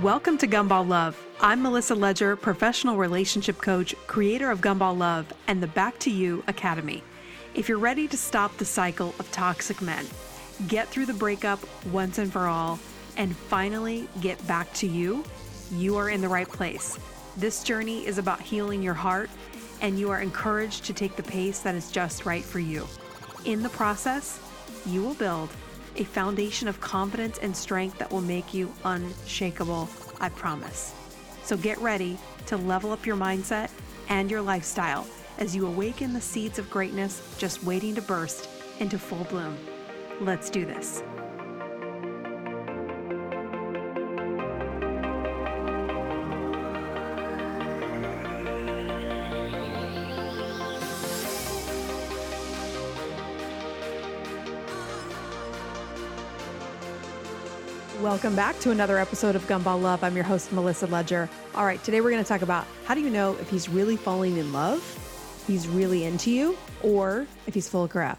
Welcome to Gumball Love. I'm Melissa Ledger, professional relationship coach, creator of Gumball Love and the Back to You Academy. If you're ready to stop the cycle of toxic men, get through the breakup once and for all, and finally get back to you, you are in the right place. This journey is about healing your heart, and you are encouraged to take the pace that is just right for you. In the process, you will build a foundation of confidence and strength that will make you unshakable, I promise. So get ready to level up your mindset and your lifestyle as you awaken the seeds of greatness just waiting to burst into full bloom. Let's do this. Welcome back to another episode of Gumball Love. I'm your host, Melissa Ledger. All right, today we're going to talk about how do you know if he's really falling in love, he's really into you, or if he's full of crap.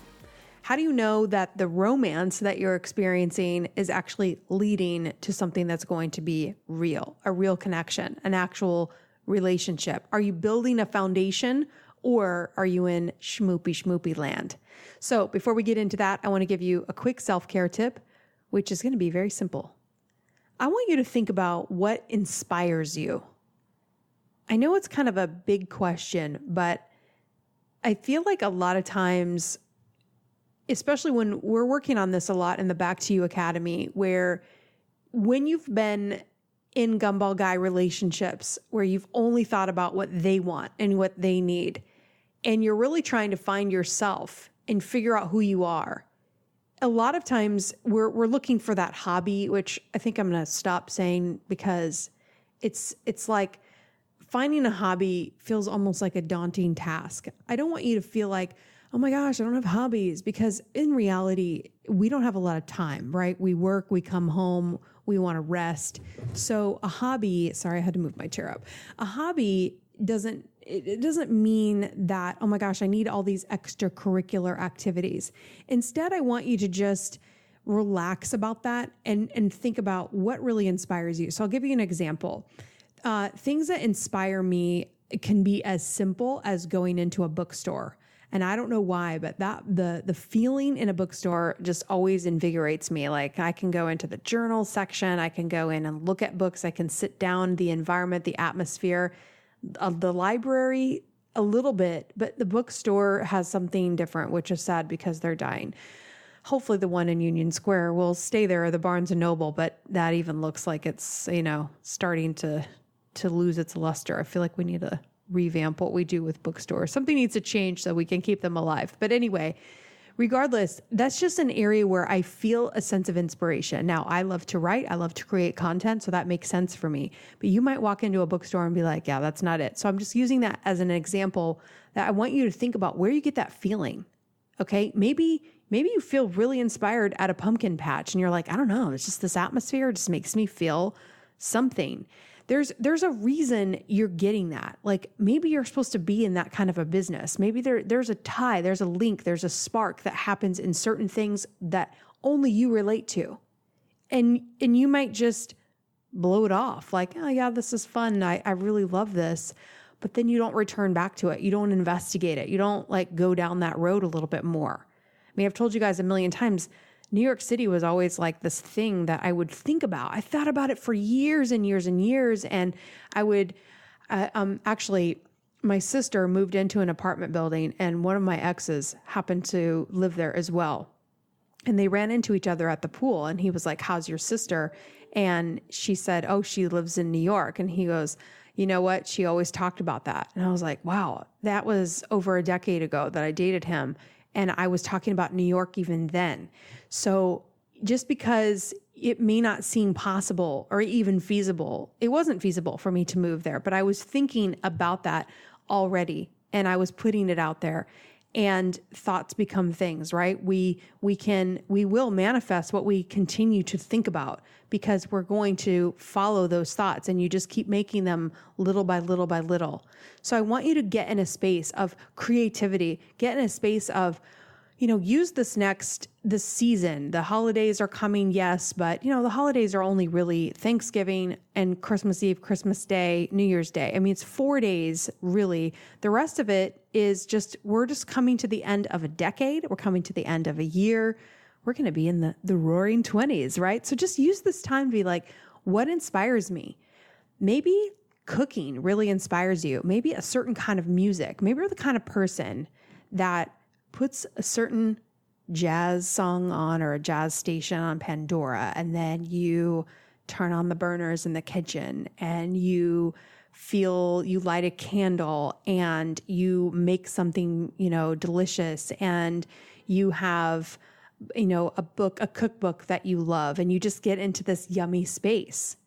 How do you know that the romance that you're experiencing is actually leading to something that's going to be real, a real connection, an actual relationship? Are you building a foundation, or are you in schmoopy land? So before we get into that, I want to give you a quick self-care tip, which is going to be very simple. I want you to think about what inspires you. I know it's kind of a big question, but I feel like a lot of times, especially when we're working on this a lot in the Back to You Academy, where when you've been in Gumball Guy relationships where you've only thought about what they want and what they need, and you're really trying to find yourself and figure out who you are, a lot of times we're looking for that hobby, which I think I'm going to stop saying because it's like finding a hobby feels almost like a daunting task. I don't want you to feel like, oh my gosh, I don't have hobbies, because in reality, we don't have a lot of time, right? We work, we come home, we want to rest. So a hobby, sorry, I had to move my chair up. A hobby doesn't mean that, oh my gosh, I need all these extracurricular activities. Instead, I want you to just relax about that and think about what really inspires you. So I'll give you an example. Things that inspire me can be as simple as going into a bookstore. And I don't know why, but the feeling in a bookstore just always invigorates me. Like I can go into the journal section, I can go in and look at books, I can sit down, the environment, the atmosphere. The library a little bit, but the bookstore has something different, which is sad because they're dying. Hopefully the one in Union Square will stay there, or the Barnes and Noble, but that even looks like it's, starting to lose its luster. I feel like we need to revamp what we do with bookstores. Something needs to change so we can keep them alive. But anyway, regardless, that's just an area where I feel a sense of inspiration. Now, I love to write. I love to create content. So that makes sense for me. But you might walk into a bookstore and be like, yeah, that's not it. So I'm just using that as an example that I want you to think about where you get that feeling. Okay. Maybe you feel really inspired at a pumpkin patch and you're like, I don't know, it's just this atmosphere. It just makes me feel something. There's a reason you're getting that. Like maybe you're supposed to be in that kind of a business. Maybe there's a tie, there's a link, there's a spark that happens in certain things that only you relate to. And you might just blow it off like, oh yeah, this is fun. I really love this. But then you don't return back to it. You don't investigate it. You don't like go down that road a little bit more. I mean, I've told you guys a million times, New York City was always like this thing that I would think about. I thought about it for years and years and years. And I would, actually, my sister moved into an apartment building and one of my exes happened to live there as well. And they ran into each other at the pool and he was like, how's your sister? And she said, oh, she lives in New York. And he goes, you know what? She always talked about that. And I was like, wow, that was over a decade ago that I dated him. And I was talking about New York even then. So just because it may not seem possible or even feasible, it wasn't feasible for me to move there, but I was thinking about that already and I was putting it out there. And thoughts become things, right? We will manifest what we continue to think about because we're going to follow those thoughts and you just keep making them little by little by little. So I want you to get in a space of creativity, get in a space of use this season. The holidays are coming, yes, but the holidays are only really Thanksgiving and Christmas Eve, Christmas Day, New Year's Day. I mean, it's 4 days really. The rest of it is we're just coming to the end of a decade. We're coming to the end of a year. We're going to be in the roaring 20s, right? So just use this time to be like, what inspires me? Maybe cooking really inspires you. Maybe a certain kind of music. Maybe you're the kind of person that puts a certain jazz song on or a jazz station on Pandora, and then you turn on the burners in the kitchen and you light a candle and you make something, delicious, and you have, a cookbook that you love, and you just get into this yummy space.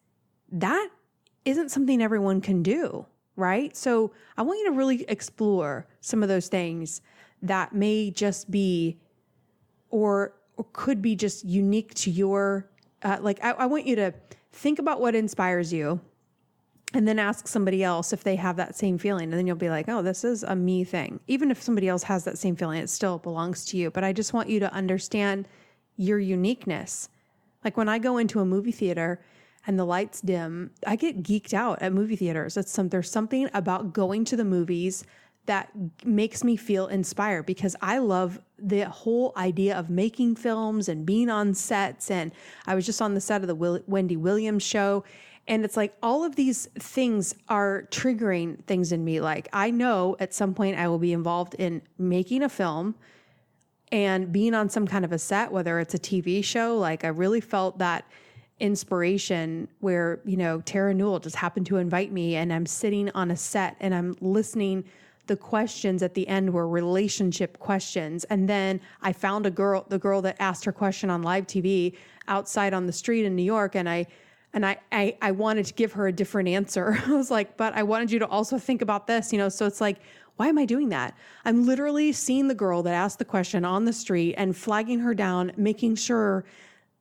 That isn't something everyone can do, right? So I want you to really explore some of those things that may just be, or could be just unique to your, I want you to think about what inspires you and then ask somebody else if they have that same feeling. And then you'll be like, oh, this is a me thing. Even if somebody else has that same feeling, it still belongs to you. But I just want you to understand your uniqueness. Like when I go into a movie theater and the lights dim, I get geeked out at movie theaters. There's something about going to the movies that makes me feel inspired, because I love the whole idea of making films and being on sets. And I was just on the set of the Wendy Williams show. And it's like all of these things are triggering things in me. Like I know at some point I will be involved in making a film and being on some kind of a set, whether it's a TV show. Like I really felt that inspiration where, Tara Newell just happened to invite me, and I'm sitting on a set and I'm listening. The questions at the end were relationship questions. And then I found the girl that asked her question on live TV outside on the street in New York. And I wanted to give her a different answer. I was like, but I wanted you to also think about this, so it's like, why am I doing that? I'm literally seeing the girl that asked the question on the street and flagging her down, making sure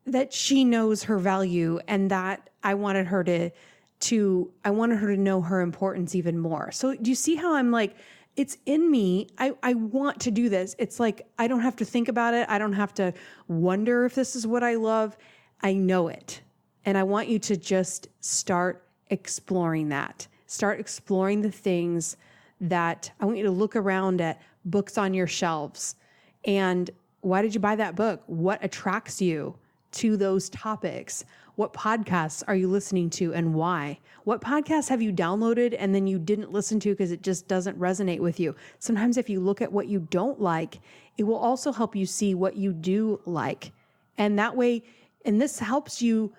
that she knows her value, and that I wanted her to know her importance even more. So do you see how I'm like, it's in me. I want to do this. It's like, I don't have to think about it. I don't have to wonder if this is what I love. I know it. And I want you to just start exploring that. Start exploring the things that I want you to look around at books on your shelves. And why did you buy that book? What attracts you to those topics? What podcasts are you listening to and why? What podcasts have you downloaded and then you didn't listen to because it just doesn't resonate with you? Sometimes if you look at what you don't like, it will also help you see what you do like. And that way, and this helps you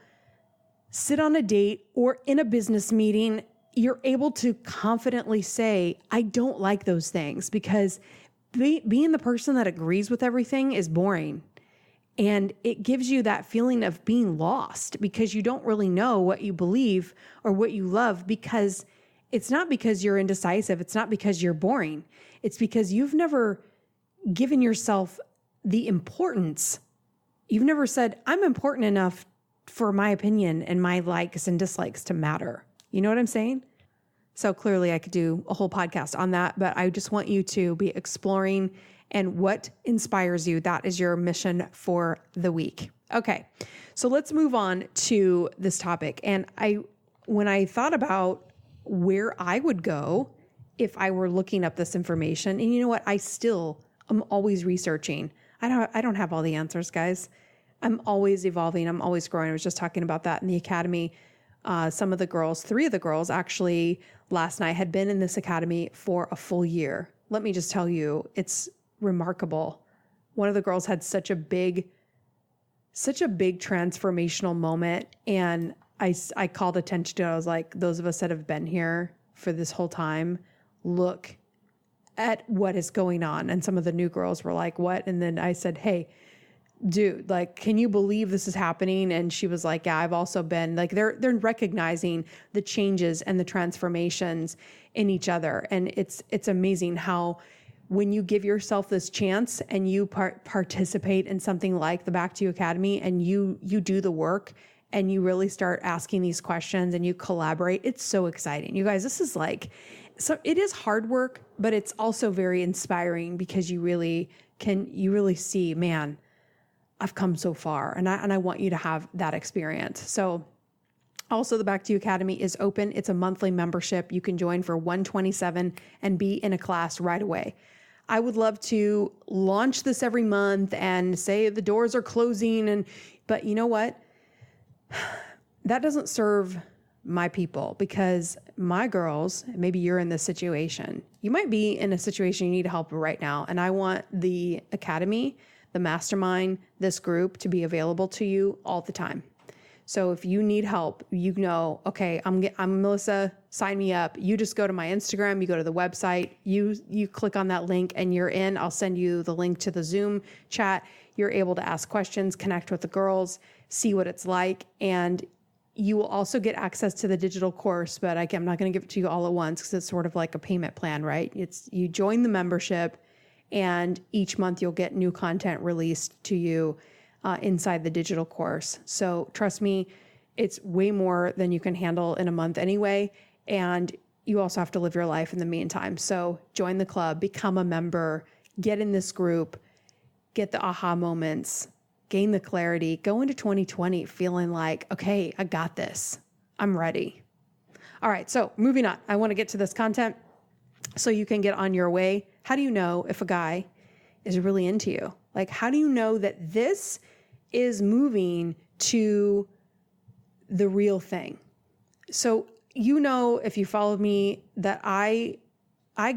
sit on a date or in a business meeting, you're able to confidently say, I don't like those things, because being the person that agrees with everything is boring. And it gives you that feeling of being lost, because you don't really know what you believe or what you love, because it's not because you're indecisive. It's not because you're boring. It's because you've never given yourself the importance. You've never said, I'm important enough for my opinion and my likes and dislikes to matter. You know what I'm saying? So clearly I could do a whole podcast on that, but I just want you to be exploring and what inspires you. That is your mission for the week. Okay. So let's move on to this topic. And when I thought about where I would go if I were looking up this information, and you know what? I still am always researching. I don't have all the answers, guys. I'm always evolving. I'm always growing. I was just talking about that in the academy. Some of the girls, 3 of the girls actually last night had been in this academy for a full year. Let me just tell you, it's remarkable. One of the girls had such a big transformational moment. And I called attention to it. I was like, those of us that have been here for this whole time, look at what is going on. And some of the new girls were like, what? And then I said, hey, dude, like, can you believe this is happening? And she was like, yeah, I've also been like, they're recognizing the changes and the transformations in each other. And it's amazing how when you give yourself this chance and you participate in something like the Back to You Academy, and you do the work and you really start asking these questions and you collaborate, it's so exciting. You guys, this is like, so it is hard work, but it's also very inspiring because you really can you really see, man, I've come so far, and I want you to have that experience. So also the Back to You Academy is open. It's a monthly membership. You can join for $127 and be in a class right away. I would love to launch this every month and say the doors are closing, but you know what? That doesn't serve my people, because my girls, maybe you're in this situation. You might be in a situation you need help right now. And I want the academy, the mastermind, this group to be available to you all the time. So if you need help, you know, okay, I'm Melissa, sign me up. You just go to my Instagram, you go to the website, you click on that link and you're in. I'll send you the link to the Zoom chat. You're able to ask questions, connect with the girls, see what it's like. And you will also get access to the digital course, but I'm not going to give it to you all at once because it's sort of like a payment plan, right? You join the membership and each month you'll get new content released to you inside the digital course. So trust me, it's way more than you can handle in a month anyway. And you also have to live your life in the meantime. So join the club, become a member, get in this group, get the aha moments, gain the clarity, go into 2020 feeling like, okay, I got this. I'm ready. All right. So moving on, I want to get to this content so you can get on your way. How do you know if a guy is really into you? Like, how do you know that this is moving to the real thing? So, you know, if you follow me, that I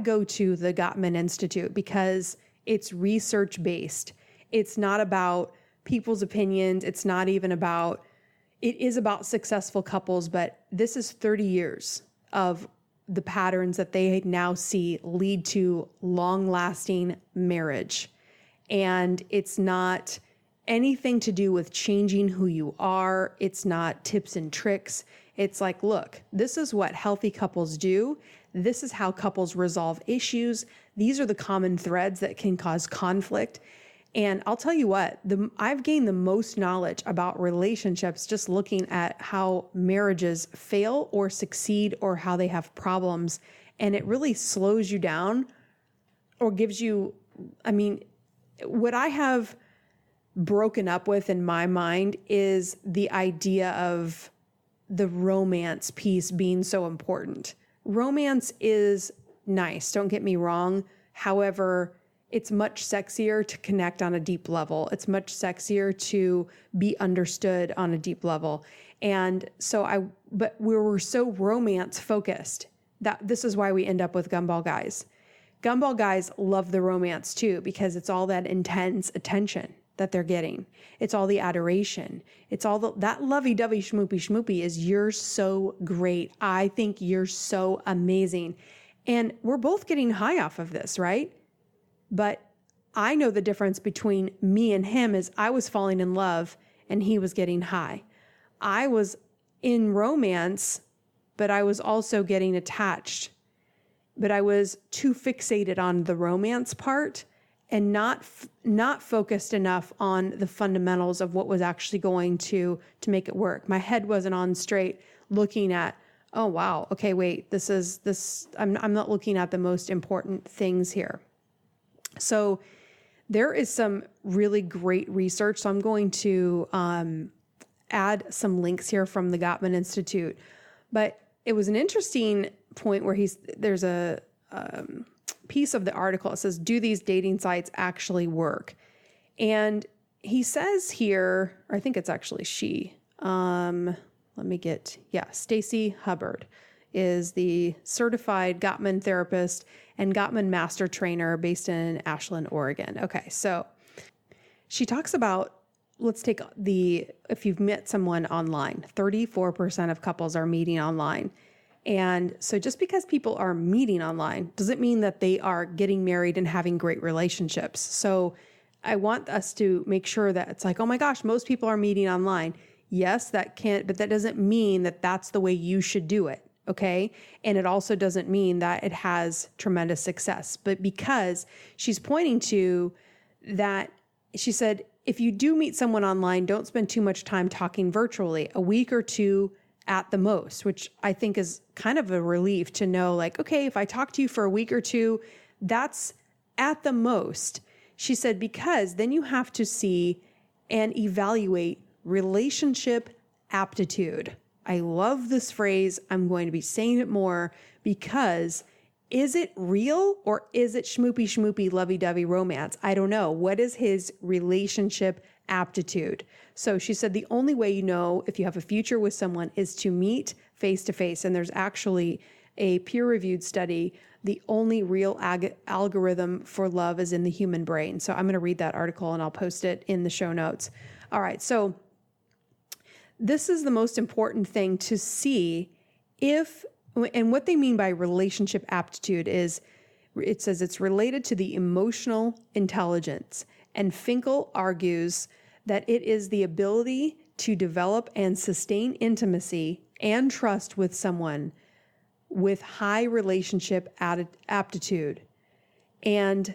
go to the Gottman Institute because it's research based. It's not about people's opinions. It's not even about, it is about successful couples, but this is 30 years of the patterns that they now see lead to long-lasting marriage. And it's not anything to do with changing who you are. It's not tips and tricks. It's like, look, this is what healthy couples do. This is how couples resolve issues. These are the common threads that can cause conflict. And I'll tell you what, I've gained the most knowledge about relationships just looking at how marriages fail or succeed or how they have problems. And it really slows you down or gives you, what I have broken up with in my mind is the idea of the romance piece being so important. Romance is nice, don't get me wrong. However, it's much sexier to connect on a deep level. It's much sexier to be understood on a deep level. And so but we're so romance focused that this is why we end up with gumball guys. Gumball guys love the romance too, because it's all that intense attention that they're getting. It's all the adoration. It's all that lovey-dovey schmoopy is, you're so great. I think you're so amazing. And we're both getting high off of this, right? But I know the difference between me and him is I was falling in love and he was getting high. I was in romance, but I was also getting attached. But I was too fixated on the romance part and not focused enough on the fundamentals of what was actually going to make it work. My head wasn't on straight looking at, oh, wow, okay, wait, I'm not looking at the most important things here. So there is some really great research. So I'm going to add some links here from the Gottman Institute. But it was an interesting point where there's a piece of the article. It says, do these dating sites actually work? And he says here, or I think it's actually she, Stacey Hubbard is the certified Gottman therapist and Gottman master trainer based in Ashland, Oregon. Okay, so she talks about, let's take if you've met someone online, 34% of couples are meeting online. And so just because people are meeting online doesn't mean that they are getting married and having great relationships. So I want us to make sure that it's like, oh my gosh, most people are meeting online. Yes, but that doesn't mean that that's the way you should do it. Okay. And it also doesn't mean that it has tremendous success, but because she's pointing to that, she said, if you do meet someone online, don't spend too much time talking virtually, a week or two at the most, which I think is kind of a relief to know, like, okay, if I talk to you for a week or two, that's at the most. She said, because then you have to see and evaluate relationship aptitude. I love this phrase. I'm going to be saying it more because is it real or is it schmoopy, lovey-dovey romance? I don't know. What is his relationship aptitude? So she said the only way you know if you have a future with someone is to meet face to face. And there's actually a peer-reviewed study. The only real algorithm for love is in the human brain. So I'm going to read that article and I'll post it in the show notes. All right. So this is the most important thing to see if, and what they mean by relationship aptitude is, it says it's related to the emotional intelligence. And Finkel argues that it is the ability to develop and sustain intimacy and trust with someone with high relationship aptitude and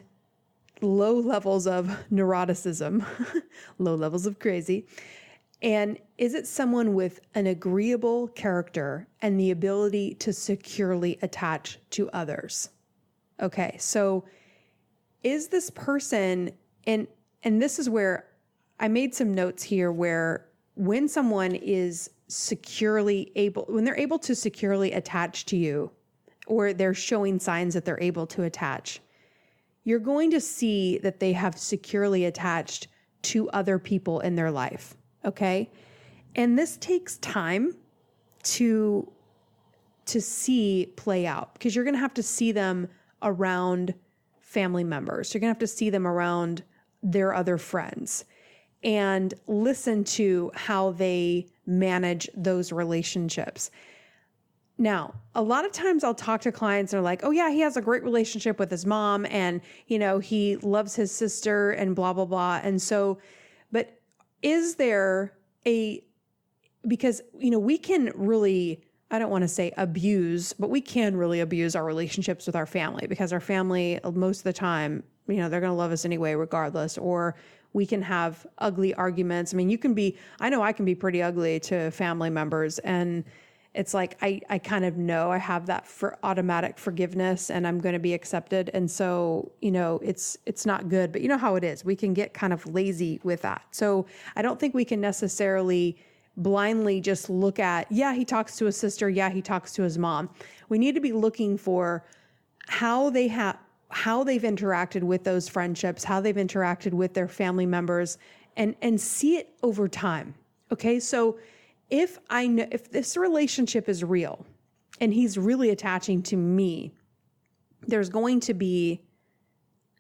low levels of neuroticism, low levels of crazy. And is it someone with an agreeable character and the ability to securely attach to others? Okay, so is this person, and this is where I made some notes here where when someone is when they're able to securely attach to you, or they're showing signs that they're able to attach, you're going to see that they have securely attached to other people in their life. Okay. And this takes time to see play out, because you're going to have to see them around family members. You're going to have to see them around their other friends and listen to how they manage those relationships. Now, a lot of times I'll talk to clients and they're like, oh yeah, he has a great relationship with his mom and, he loves his sister and blah, blah, blah. And so, but is there because, we can really, I don't want to say abuse, but we can really abuse our relationships with our family, because our family, most of the time, they're going to love us anyway, regardless, or we can have ugly arguments. I mean, I know I can be pretty ugly to family members, and it's like, I kind of know I have that for automatic forgiveness and I'm going to be accepted. And so, it's not good, but you know how it is. We can get kind of lazy with that. So I don't think we can necessarily blindly just look at, yeah, he talks to his sister. Yeah, he talks to his mom. We need to be looking for how they've interacted with those friendships, how they've interacted with their family members, and see it over time. Okay. So if this relationship is real and he's really attaching to me, there's going to be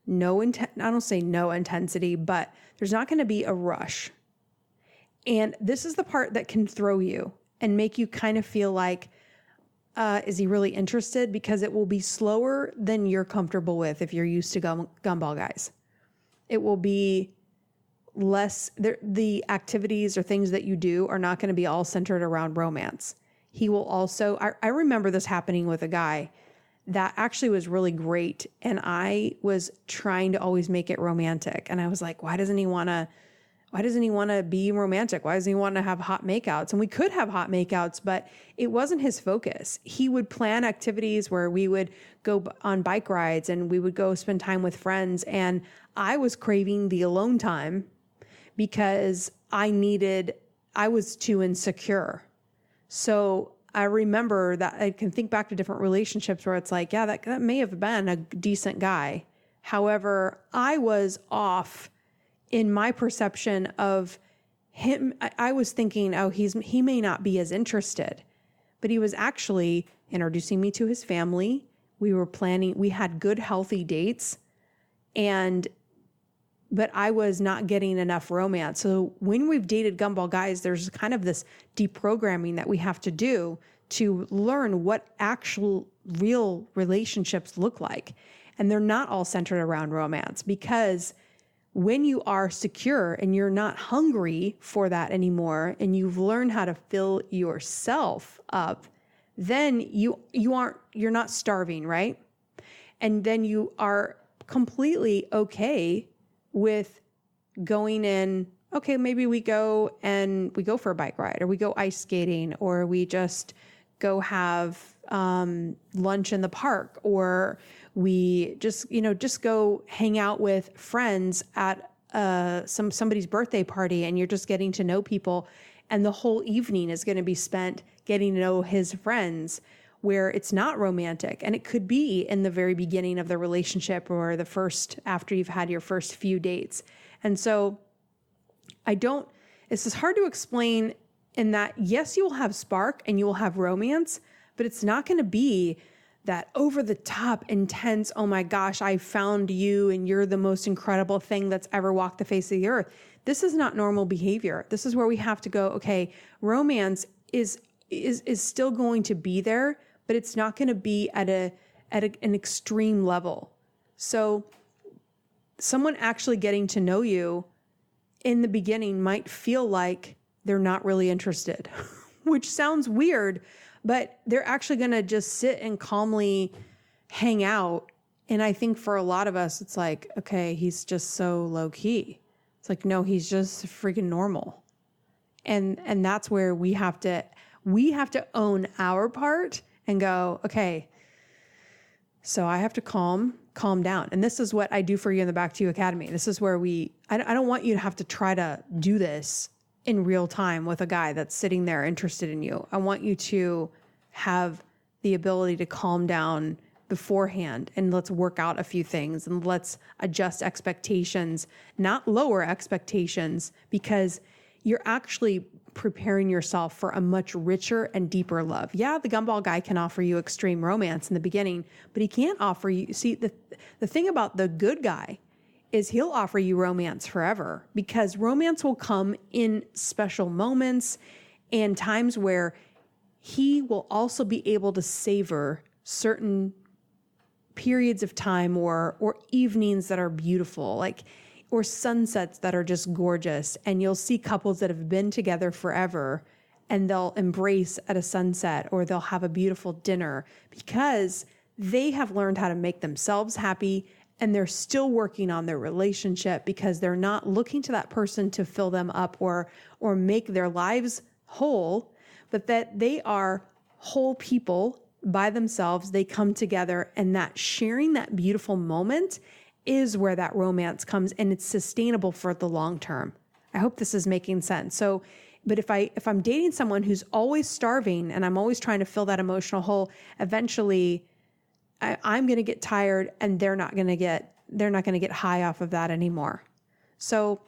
I don't say no intensity, but there's not going to be a rush. And this is the part that can throw you and make you kind of feel like, is he really interested? Because it will be slower than you're comfortable with if you're used to gumball guys. It will be less, the activities or things that you do are not going to be all centered around romance. He will also, I remember this happening with a guy that actually was really great. And I was trying to always make it romantic. And I was like, why doesn't he want to be romantic? Why doesn't he want to have hot makeouts? And we could have hot makeouts, but it wasn't his focus. He would plan activities where we would go on bike rides and we would go spend time with friends. And I was craving the alone time because I was too insecure. So I remember that I can think back to different relationships where it's like, yeah, that may have been a decent guy. However, I was off in my perception of him. I was thinking, oh, he may not be as interested, but he was actually introducing me to his family. We had good, healthy dates, but I was not getting enough romance. So when we've dated gumball guys, there's kind of this deprogramming that we have to do to learn what actual real relationships look like. And they're not all centered around romance, because when you are secure and you're not hungry for that anymore, and you've learned how to fill yourself up, then you're not starving, right? And then you are completely okay with going in. Okay, maybe we go for a bike ride, or we go ice skating, or we just go have lunch in the park, or we just go hang out with friends at somebody's birthday party, and you're just getting to know people, and the whole evening is going to be spent getting to know his friends, where it's not romantic. And it could be in the very beginning of the relationship, or after you've had your first few dates. And so it's just hard to explain, in that, yes, you will have spark and you will have romance, but it's not going to be that over the top intense, oh my gosh, I found you and you're the most incredible thing that's ever walked the face of the earth. This is not normal behavior. This is where we have to go, okay, romance is still going to be there, but it's not going to be at an extreme level. So someone actually getting to know you in the beginning might feel like they're not really interested, which sounds weird, but they're actually going to just sit and calmly hang out. And I think for a lot of us, it's like, okay, he's just so low key. It's like, no, he's just freaking normal. And that's where we have to own our part and go, okay, so I have to calm down. And this is what I do for you in the Back to You Academy. This is where I don't want you to have to try to do this in real time with a guy that's sitting there interested in you. I want you to have the ability to calm down beforehand, and let's work out a few things, and let's adjust expectations, not lower expectations, because you're actually preparing yourself for a much richer and deeper love. Yeah, the gumball guy can offer you extreme romance in the beginning, but he can't offer you. See, the thing about the good guy is he'll offer you romance forever, because romance will come in special moments and times where he will also be able to savor certain periods of time or evenings that are beautiful, or sunsets that are just gorgeous. And you'll see couples that have been together forever, and they'll embrace at a sunset, or they'll have a beautiful dinner, because they have learned how to make themselves happy, and they're still working on their relationship, because they're not looking to that person to fill them up or make their lives whole, but that they are whole people by themselves. They come together, and that sharing that beautiful moment is where that romance comes, and it's sustainable for the long term. I hope this is making sense. So, but if I'm dating someone who's always starving and I'm always trying to fill that emotional hole, eventually I'm going to get tired, and they're not going to get high off of that anymore. So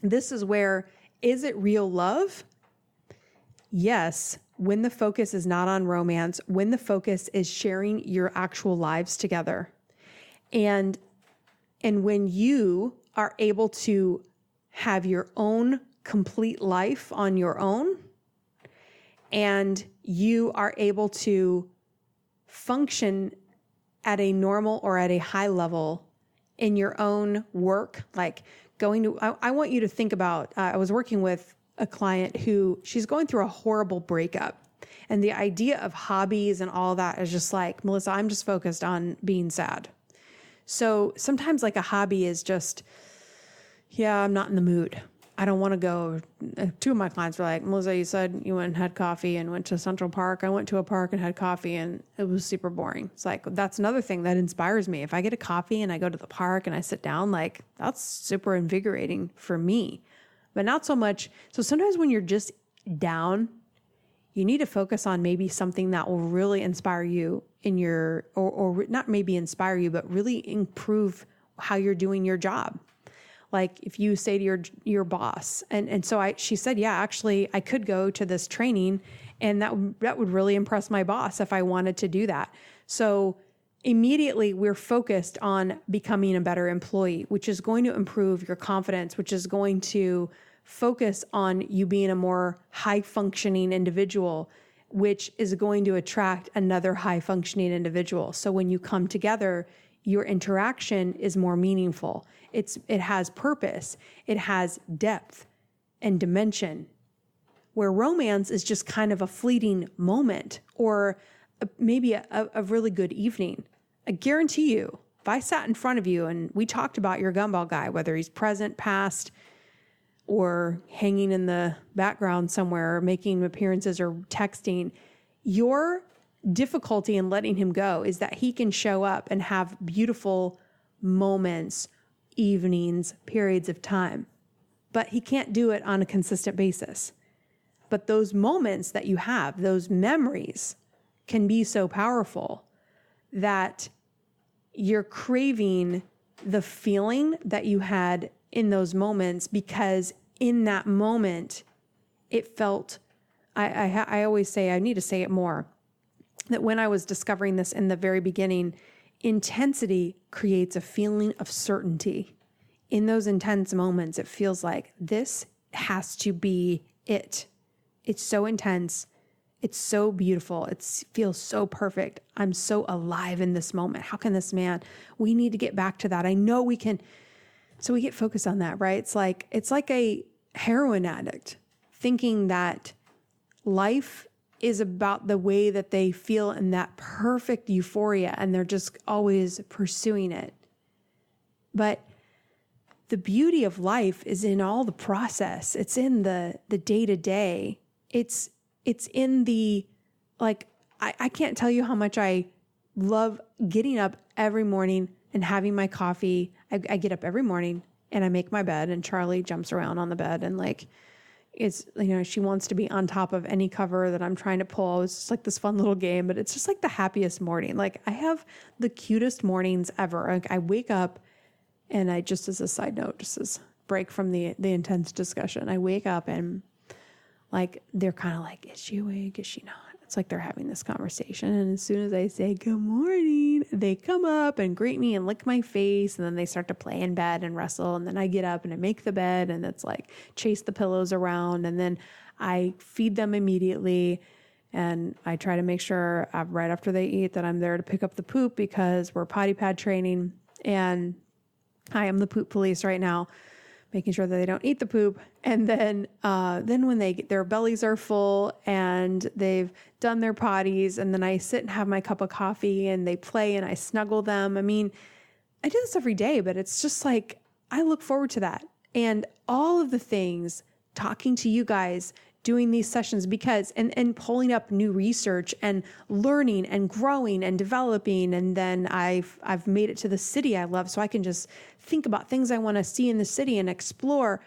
this is where, is it real love? Yes, when the focus is not on romance, when the focus is sharing your actual lives together. And when you are able to have your own complete life on your own, and you are able to function at a normal or at a high level in your own work, like I want you to think about, I was working with a client who, she's going through a horrible breakup. And the idea of hobbies and all that is just like, Melissa, I'm just focused on being sad. So sometimes like a hobby is just, yeah, I'm not in the mood. I don't want to go. Two of my clients were like, Melissa, you said you went and had coffee and went to Central Park. I went to a park and had coffee, and it was super boring. It's like, that's another thing that inspires me. If I get a coffee and I go to the park and I sit down, like, that's super invigorating for me, but not so much. So sometimes when you're just down, you need to focus on maybe something that will really inspire you in your, or not maybe inspire you, but really improve how you're doing your job. Like if you say to your boss, and so she said, yeah, actually I could go to this training, and that would really impress my boss if I wanted to do that. So immediately we're focused on becoming a better employee, which is going to improve your confidence, which is going to focus on you being a more high functioning individual, which is going to attract another high functioning individual. So when you come together, your interaction is more meaningful. It has purpose. It has depth and dimension, where romance is just kind of a fleeting moment, or maybe a really good evening. I guarantee you, if I sat in front of you and we talked about your gumball guy, whether he's present, past, or hanging in the background somewhere, or making appearances or texting, Your difficulty in letting him go is that he can show up and have beautiful moments, evenings, periods of time, but he can't do it on a consistent basis. But those moments that you have, those memories, can be so powerful that you're craving the feeling that you had in those moments, because in that moment, it felt, I always say, I need to say it more, that when I was discovering this in the very beginning, intensity creates a feeling of certainty. In those intense moments, it feels like this has to be it. It's so intense. It's so beautiful. It feels so perfect. I'm so alive in this moment. How can this man? We need to get back to that. I know we can. So we get focused on that, right? It's like a heroin addict thinking that life is about the way that they feel in that perfect euphoria, and they're just always pursuing it. But the beauty of life is in all the process. It's in the day-to-day. It's in the, I can't tell you how much I love getting up every morning and having my coffee. I get up every morning and I make my bed, and Charlie jumps around on the bed and it's, she wants to be on top of any cover that I'm trying to pull. It's just like this fun little game, but it's just like the happiest morning. I have the cutest mornings ever. I wake up and I, just as a side note, just as break from the intense discussion, I wake up and they're kind of like, is she awake? Is she not? It's like they're having this conversation. And as soon as I say, good morning, they come up and greet me and lick my face. And then they start to play in bed and wrestle. And then I get up and I make the bed, and it's like chase the pillows around. And then I feed them immediately. And I try to make sure right after they eat that I'm there to pick up the poop, because we're potty pad training. And I am the poop police right now, making sure that they don't eat the poop. And then when their bellies are full and they've done their potties, and then I sit and have my cup of coffee and they play and I snuggle them. I mean, I do this every day, but it's just like, I look forward to that. And all of the things, talking to you guys, doing these sessions, because, and pulling up new research and learning and growing and developing. And then I've made it to the city I love, so I can just think about things I want to see in the city and explore.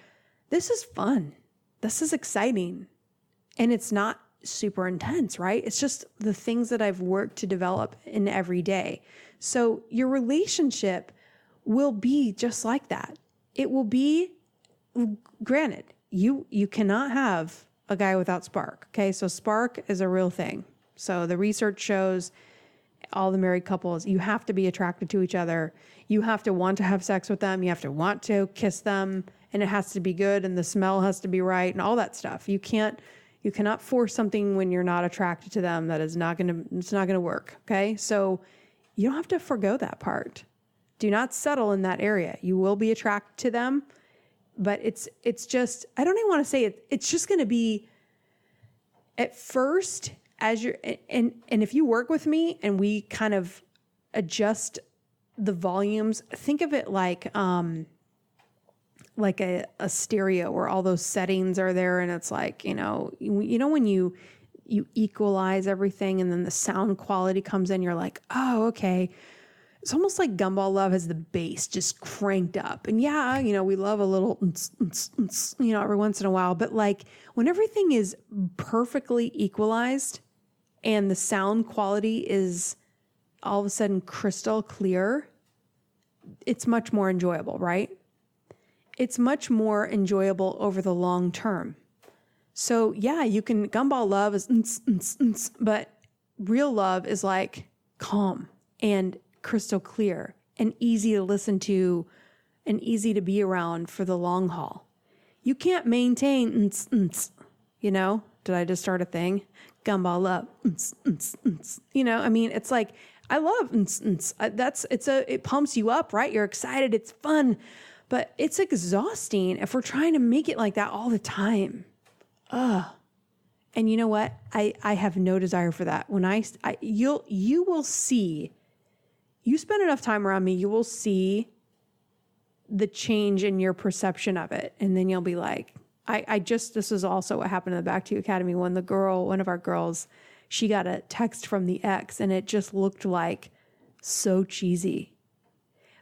This is fun. This is exciting. And it's not super intense, right? It's just the things that I've worked to develop in every day. So your relationship will be just like that. It will be, granted, you cannot have a guy without spark. Okay. So spark is a real thing. So the research shows all the married couples, you have to be attracted to each other. You have to want to have sex with them. You have to want to kiss them, and it has to be good, and the smell has to be right, and all that stuff. You cannot force something when you're not attracted to them. It's not going to work. Okay. So you don't have to forgo that part. Do not settle in that area. You will be attracted to them, but it's just, I don't even want to say it. It's just going to be at first, as you're, and if you work with me and we kind of adjust the volumes, think of it like a stereo where all those settings are there, and it's like, when you equalize everything and then the sound quality comes in, you're like, oh, okay. It's almost like Gumball Love has the bass just cranked up. And yeah, we love a little, every once in a while, but when everything is perfectly equalized and the sound quality is all of a sudden crystal clear, it's much more enjoyable, right? It's much more enjoyable over the long term. So yeah, Gumball Love is, but real love is like calm and crystal clear and easy to listen to and easy to be around for the long haul. You can't maintain, did I just start a thing? Gumball Love, it's like, I love, it pumps you up, right? You're excited. It's fun, but it's exhausting if we're trying to make it like that all the time. And you know what? I have no desire for that. When you will see, you spend enough time around me, you will see the change in your perception of it. And then you'll be like, this is also what happened in the Back to You Academy when one of our girls, she got a text from the ex and it just looked like so cheesy.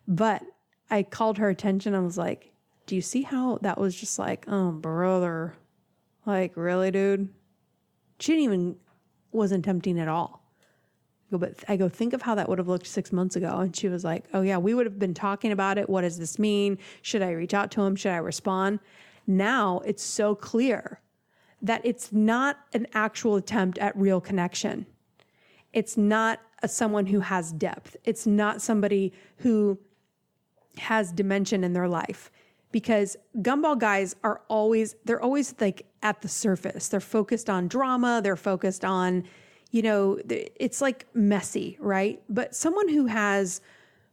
But I called her attention. I was like, do you see how that was just like, oh, brother, like, really, dude? Wasn't tempting at all. I go, think of how that would have looked 6 months ago. And she was like, oh yeah, we would have been talking about it. What does this mean? Should I reach out to him? Should I respond? Now it's so clear that it's not an actual attempt at real connection. It's not someone who has depth. It's not somebody who has dimension in their life, because gumball guys they're always like at the surface. They're focused on drama. They're focused on, it's like messy, right? But someone who has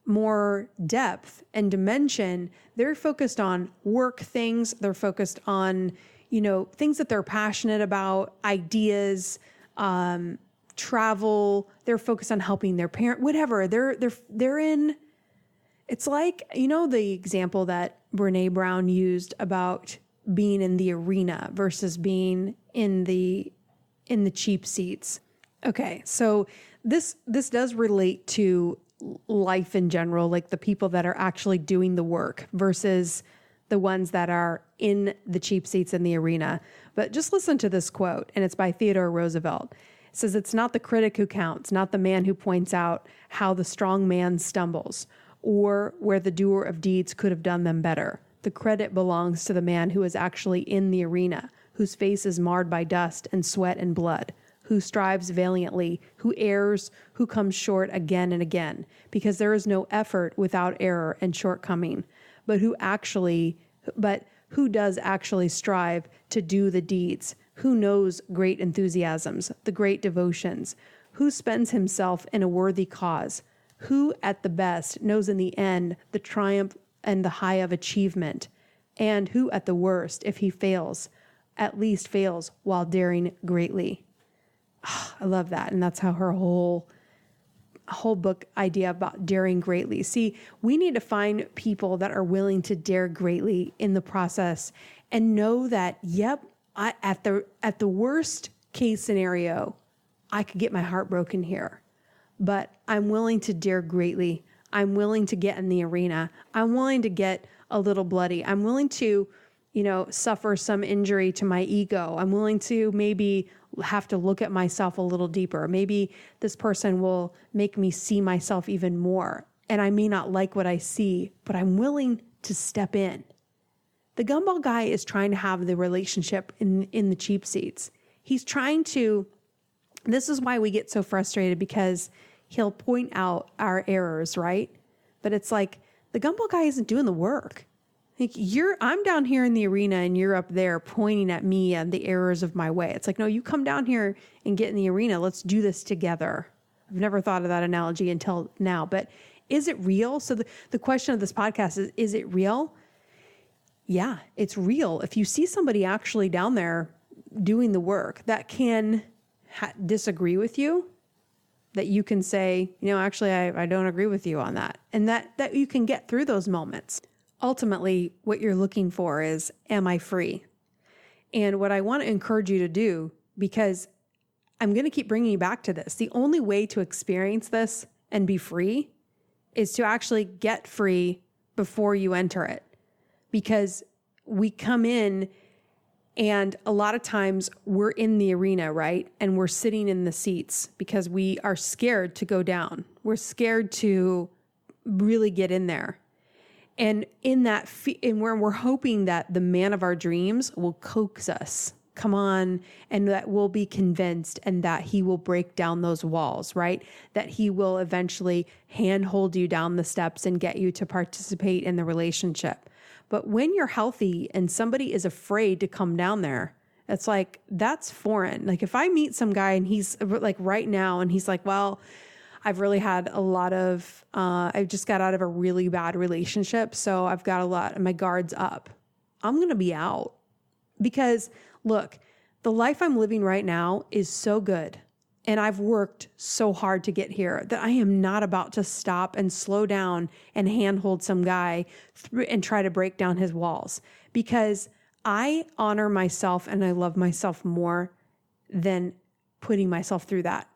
more depth and dimension, they're focused on work things. They're focused on, things that they're passionate about, ideas, travel. They're focused on helping their parent, whatever. They're in. It's like, the example that Brene Brown used about being in the arena versus being in the cheap seats. Okay, so this does relate to life in general, like the people that are actually doing the work versus the ones that are in the cheap seats in the arena. But just listen to this quote, and it's by Theodore Roosevelt. It says, "It's not the critic who counts, not the man who points out how the strong man stumbles, or where the doer of deeds could have done them better. The credit belongs to the man who is actually in the arena, whose face is marred by dust and sweat and blood, who strives valiantly, who errs, who comes short again and again, because there is no effort without error and shortcoming, but who does actually strive to do the deeds, who knows great enthusiasms, the great devotions, who spends himself in a worthy cause, who at the best knows in the end the triumph and the high of achievement, and who at the worst, if he fails, at least fails while daring greatly." Oh, I love that. And that's how her whole book idea about daring greatly. See, we need to find people that are willing to dare greatly in the process and know that, yep, at the worst case scenario, I could get my heart broken here. But I'm willing to dare greatly. I'm willing to get in the arena. I'm willing to get a little bloody. I'm willing to, suffer some injury to my ego. I'm willing to maybe have to look at myself a little deeper. Maybe this person will make me see myself even more. And I may not like what I see, but I'm willing to step in. The gumball guy is trying to have the relationship in the cheap seats. He's trying to, this is why we get so frustrated, because he'll point out our errors, right? But it's like, the gumball guy isn't doing the work. Like, I'm down here in the arena and you're up there pointing at me and the errors of my way. It's like, no, you come down here and get in the arena. Let's do this together. I've never thought of that analogy until now, but is it real? So the question of this podcast is it real? Yeah, it's real. If you see somebody actually down there doing the work that can disagree with you, that you can say, actually, I don't agree with you on that. And that you can get through those moments. Ultimately, what you're looking for is, am I free? And what I want to encourage you to do, because I'm going to keep bringing you back to this, the only way to experience this and be free is to actually get free before you enter it. Because we come in and a lot of times we're in the arena, right? And we're sitting in the seats because we are scared to go down. We're scared to really get in there. And in that, and where we're hoping that the man of our dreams will coax us, come on, and that we'll be convinced and that he will break down those walls, right? That he will eventually handhold you down the steps and get you to participate in the relationship. But when you're healthy and somebody is afraid to come down there, it's like, that's foreign. Like if I meet some guy and he's like right now and he's like, well, I've really had a lot of, I just got out of a really bad relationship. So I've got a lot of my guards up. I'm going to be out because look, the life I'm living right now is so good. And I've worked so hard to get here that I am not about to stop and slow down and handhold some guy and try to break down his walls, because I honor myself and I love myself more than putting myself through that.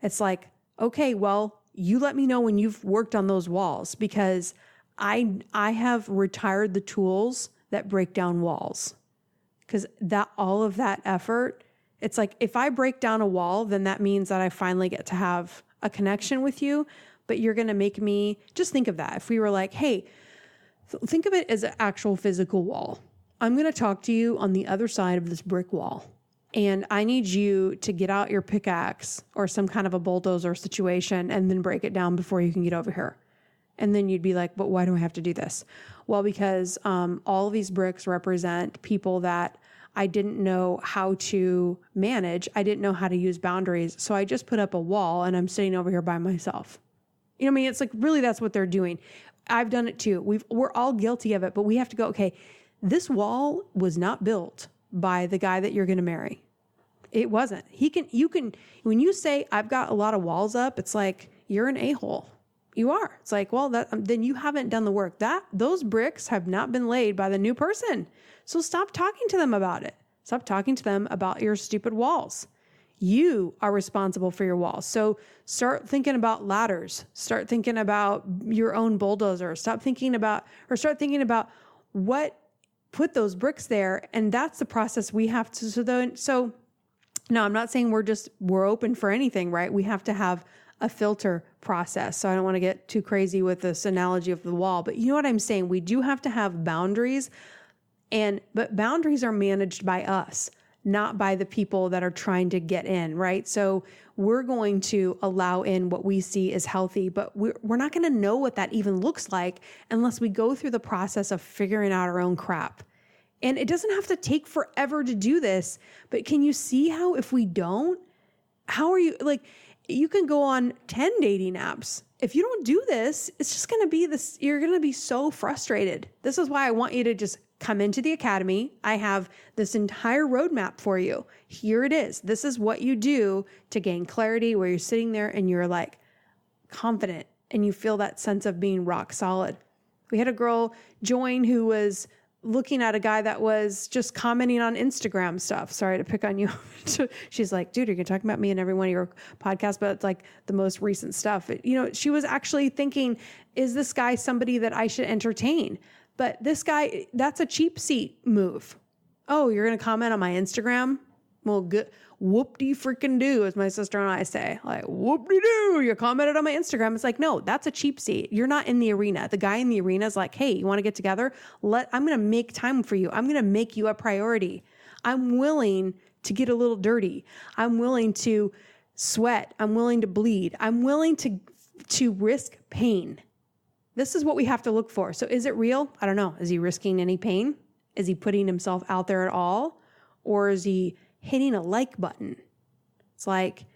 It's like, okay, well, you let me know when you've worked on those walls, because I have retired the tools that break down walls. Because all of that effort, it's like, if I break down a wall, then that means that I finally get to have a connection with you. But you're going to make me, just think of that. If we were like, hey, think of it as an actual physical wall. I'm going to talk to you on the other side of this brick wall. And I need you to get out your pickaxe or some kind of a bulldozer situation and then break it down before you can get over here. And then you'd be like, but why do I have to do this? Well, because all of these bricks represent people that I didn't know how to manage. I didn't know how to use boundaries. So I just put up a wall and I'm sitting over here by myself. You know what I mean? It's like, really, that's what they're doing. I've done it too. We're all guilty of it, but we have to go, okay, this wall was not built by the guy that you're going to marry. It wasn't. When you say I've got a lot of walls up, it's like, you're an a-hole. You are. It's like, well, then you haven't done the work. Those bricks have not been laid by the new person. So stop talking to them about it. Stop talking to them about your stupid walls. You are responsible for your walls. So start thinking about ladders. Start thinking about your own bulldozer. Start thinking about what put those bricks there. And that's the process we have to. So no, I'm not saying we're open for anything, right? We have to have a filter process. So I don't want to get too crazy with this analogy of the wall, but you know what I'm saying? We do have to have boundaries, but boundaries are managed by us, not by the people that are trying to get in, right? So we're going to allow in what we see as healthy, but we're not going to know what that even looks like unless we go through the process of figuring out our own crap. And it doesn't have to take forever to do this, but can you see how if we don't, how are you, like, you can go on 10 dating apps. If you don't do this, it's just going to be this, you're going to be so frustrated. This is why I want you to just come into the academy. I have this entire roadmap for you. Here it is. This is what you do to gain clarity, where you're sitting there and you're like confident and you feel that sense of being rock solid. We had a girl join who was looking at a guy that was just commenting on Instagram stuff. Sorry to pick on you. She's like, dude, you're going to talk about me in every one of your podcasts, but it's like the most recent stuff. She was actually thinking, is this guy somebody that I should entertain? But this guy, that's a cheap seat move. Oh, you're going to comment on my Instagram? Well, good. Whoop-de-freaking do, as my sister and I say. Like, whoop-de-doo, you commented on my Instagram. It's like, no, that's a cheap seat. You're not in the arena. The guy in the arena is like, hey, you want to get together? I'm going to make time for you. I'm going to make you a priority. I'm willing to get a little dirty. I'm willing to sweat. I'm willing to bleed. I'm willing to risk pain. This is what we have to look for. So is it real? I don't know. Is he risking any pain? Is he putting himself out there at all? Or is he hitting a like button? It's like,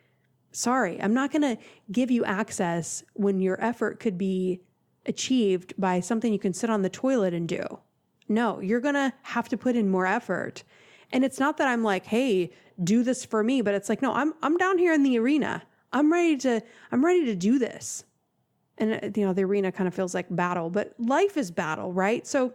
sorry, I'm not going to give you access when your effort could be achieved by something you can sit on the toilet and do. No, you're going to have to put in more effort. And it's not that I'm like, hey, do this for me, but it's like, no, I'm down here in the arena. I'm ready to do this. And the arena kind of feels like battle, but life is battle, right? So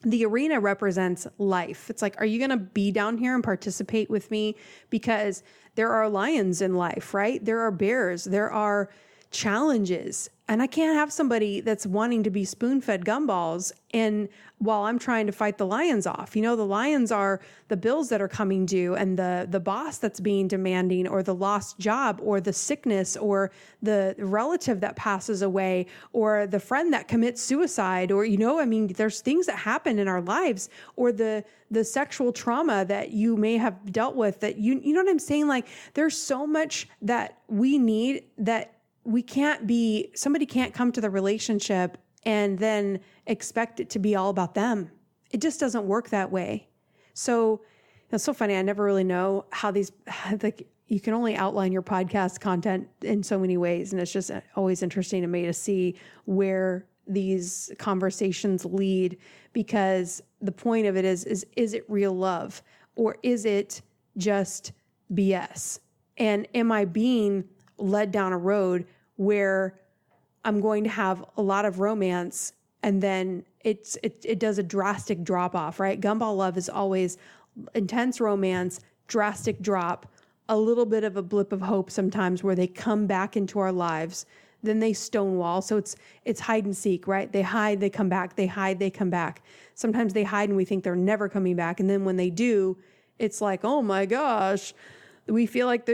the arena represents life. It's like, are you going to be down here and participate with me? Because there are lions in life, right? There are bears. There are challenges. And I can't have somebody that's wanting to be spoon-fed gumballs and while I'm trying to fight the lions off. The lions are the bills that are coming due and the boss that's being demanding, or the lost job, or the sickness, or the relative that passes away, or the friend that commits suicide, or, there's things that happen in our lives, or the sexual trauma that you may have dealt with that you know what I'm saying? Like, there's so much that we need that somebody can't come to the relationship and then expect it to be all about them. It just doesn't work that way. So it's so funny. I never really know how you can only outline your podcast content in so many ways. And it's just always interesting to me to see where these conversations lead, because the point of it is it real love, or is it just BS? And am I being led down a road where I'm going to have a lot of romance and then it does a drastic drop off, right? Gumball love is always intense romance, drastic drop, a little bit of a blip of hope sometimes where they come back into our lives, then they stonewall. So it's hide and seek, right? They hide, they come back, they hide, they come back. Sometimes they hide and we think they're never coming back. And then when they do, it's like, oh my gosh, we feel like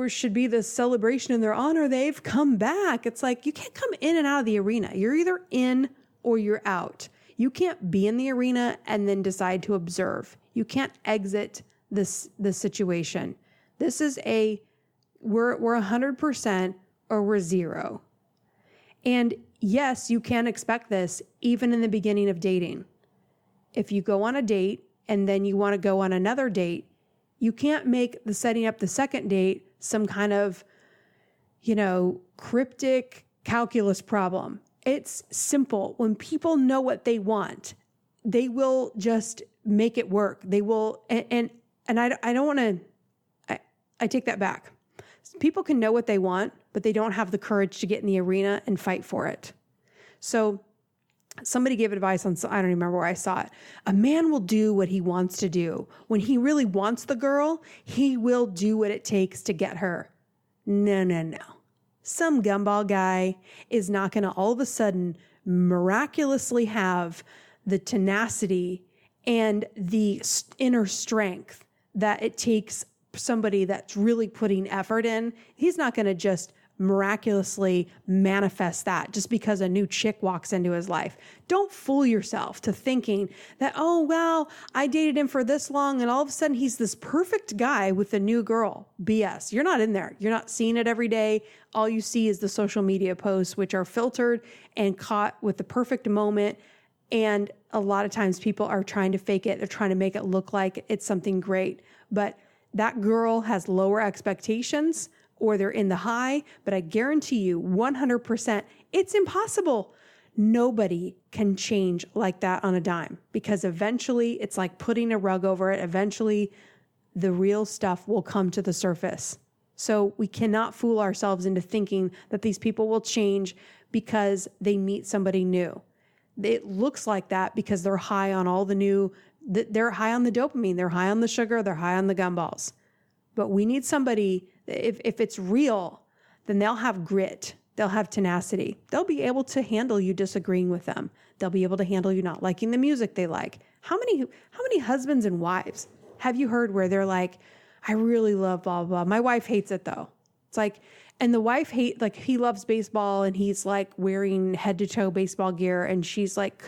should be this celebration in their honor. They've come back. It's like, you can't come in and out of the arena. You're either in or you're out. You can't be in the arena and then decide to observe. You can't exit this situation. This is we're 100% or we're 0. And yes, you can expect this even in the beginning of dating. If you go on a date and then you want to go on another date, you can't make the setting up the second date some kind of, cryptic calculus problem. It's simple. When people know what they want, they will just make it work. They will, and I don't want to, I take that back. People can know what they want, but they don't have the courage to get in the arena and fight for it. So somebody gave advice on, I don't remember where I saw it. A man will do what he wants to do. When he really wants the girl, he will do what it takes to get her. No. Some gumball guy is not going to all of a sudden miraculously have the tenacity and the inner strength that it takes somebody that's really putting effort in. He's not going to just miraculously manifest that just because a new chick walks into his life. Don't fool yourself to thinking that, oh, well, I dated him for this long and all of a sudden he's this perfect guy with a new girl. BS. You're not in there. You're not seeing it every day. All you see is the social media posts, which are filtered and caught with the perfect moment. And a lot of times people are trying to fake it. They're trying to make it look like it's something great. But that girl has lower expectations or they're in the high, but I guarantee you 100%, it's impossible. Nobody can change like that on a dime because eventually it's like putting a rug over it. Eventually the real stuff will come to the surface. So we cannot fool ourselves into thinking that these people will change because they meet somebody new. It looks like that because they're high on all the new, they're high on the dopamine, they're high on the sugar, they're high on the gumballs. But we need somebody, if it's real, then they'll have grit, they'll have tenacity. They'll be able to handle you disagreeing with them. They'll be able to handle you not liking the music they like. How many husbands and wives have you heard where they're like, I really love blah, blah, blah. My wife hates it though. It's like, and the wife he loves baseball and he's like wearing head to toe baseball gear and she's like,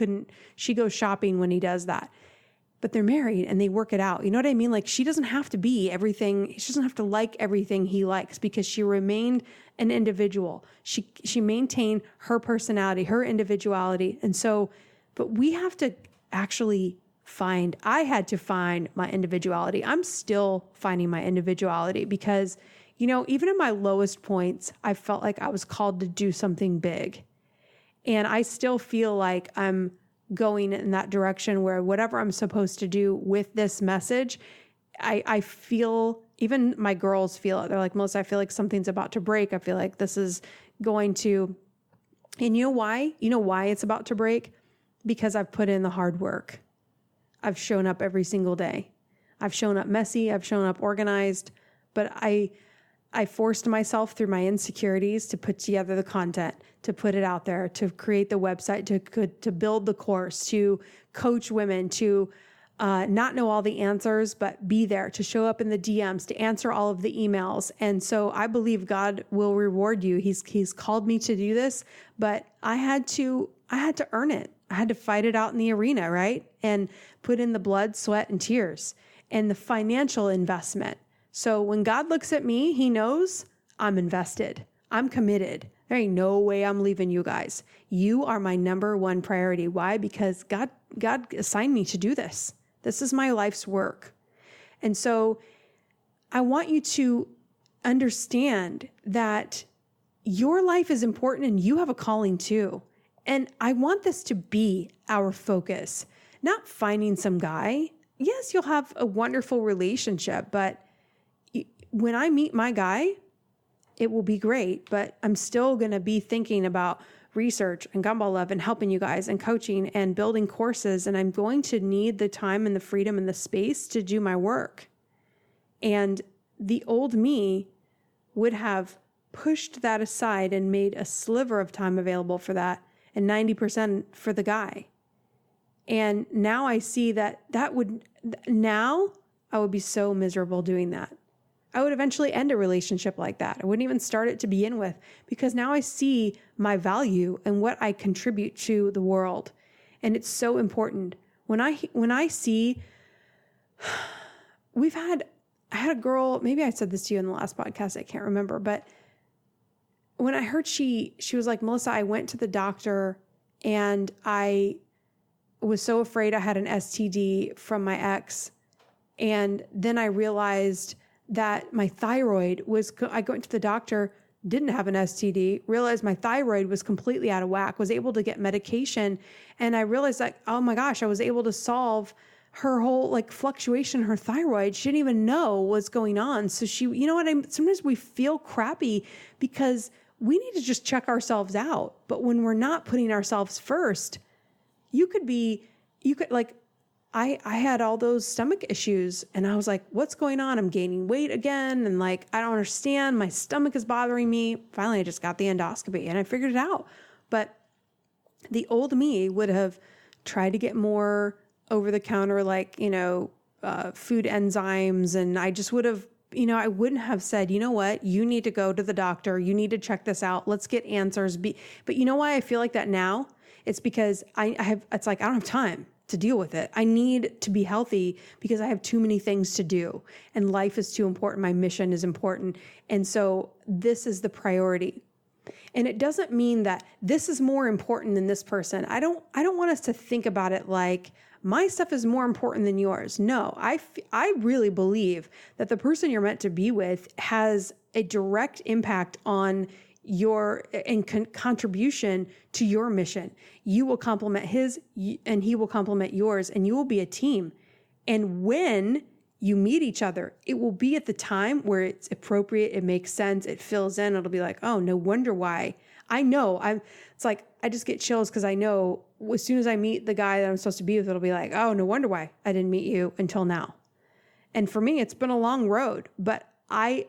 she goes shopping when he does that. But they're married and they work it out. You know what I mean? Like she doesn't have to be everything. She doesn't have to like everything he likes because she remained an individual. She maintained her personality, her individuality. And so, but we have to actually I had to find my individuality. I'm still finding my individuality because, even in my lowest points, I felt like I was called to do something big. And I still feel like I'm going in that direction where whatever I'm supposed to do with this message, I feel, even my girls feel it. They're like, Melissa, I feel like something's about to break. I feel like this is going to, and you know why? You know why it's about to break? Because I've put in the hard work. I've shown up every single day. I've shown up messy. I've shown up organized, but I forced myself through my insecurities to put together the content, to put it out there, to create the website, to build the course, to coach women, to not know all the answers, but be there, to show up in the DMs, to answer all of the emails. And so I believe God will reward you. He's called me to do this, but I had to earn it. I had to fight it out in the arena, right? And put in the blood, sweat, and tears and the financial investment. So when God looks at me, he knows I'm invested. I'm committed. There ain't no way I'm leaving you guys. You are my number one priority. Why? Because God assigned me to do this. This is my life's work. And so I want you to understand that your life is important and you have a calling too. And I want this to be our focus, not finding some guy. Yes, you'll have a wonderful relationship, but when I meet my guy, it will be great, but I'm still going to be thinking about research and Gumball Love and helping you guys and coaching and building courses. And I'm going to need the time and the freedom and the space to do my work. And the old me would have pushed that aside and made a sliver of time available for that and 90% for the guy. And now I see that now I would be so miserable doing that. I would eventually end a relationship like that. I wouldn't even start it to begin with, because now I see my value and what I contribute to the world. And it's so important. When I see, I had a girl, maybe I said this to you in the last podcast, I can't remember, but when I heard she was like, Melissa, I went to the doctor and I was so afraid I had an STD from my ex. And then I realized that my thyroid I went to the doctor, didn't have an STD, realized my thyroid was completely out of whack, was able to get medication. And I realized that, oh my gosh, I was able to solve her whole like fluctuation in her thyroid. She didn't even know what's going on. So sometimes we feel crappy because we need to just check ourselves out. But when we're not putting ourselves first, I had all those stomach issues and I was like, what's going on? I'm gaining weight again. And like, I don't understand. My stomach is bothering me. Finally, I just got the endoscopy and I figured it out. But the old me would have tried to get more over the counter, like, food enzymes. And I just would have, I wouldn't have said, you know what, you need to go to the doctor. You need to check this out. Let's get answers. But you know why I feel like that now? It's because I don't have time to deal with it. I need to be healthy because I have too many things to do and life is too important. My mission is important. And so this is the priority. And it doesn't mean that this is more important than this person. I don't want us to think about it like my stuff is more important than yours. No, I really believe that the person you're meant to be with has a direct impact on your contribution to your mission. You will complement his and he will complement yours, and you will be a team. And when you meet each other, it will be at the time where it's appropriate, it makes sense, it fills in. It'll be like, oh, no wonder why. I know. It's like I just get chills because I know as soon as I meet the guy that I'm supposed to be with, it'll be like, oh, no wonder why I didn't meet you until now. And for me, it's been a long road, but I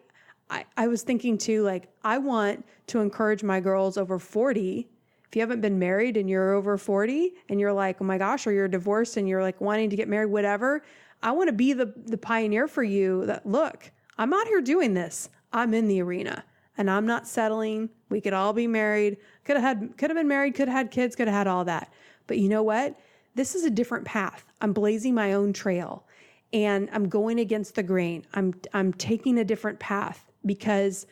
was thinking too, like, I want to encourage my girls over 40. If you haven't been married and you're over 40 and you're like, oh my gosh, or you're divorced and you're like wanting to get married, whatever, I want to be the pioneer for you that, look, I'm out here doing this. I'm in the arena and I'm not settling. We could all be married. Could have been married, could have had kids, could have had all that. But you know what? This is a different path. I'm blazing my own trail and I'm going against the grain. I'm taking a different path because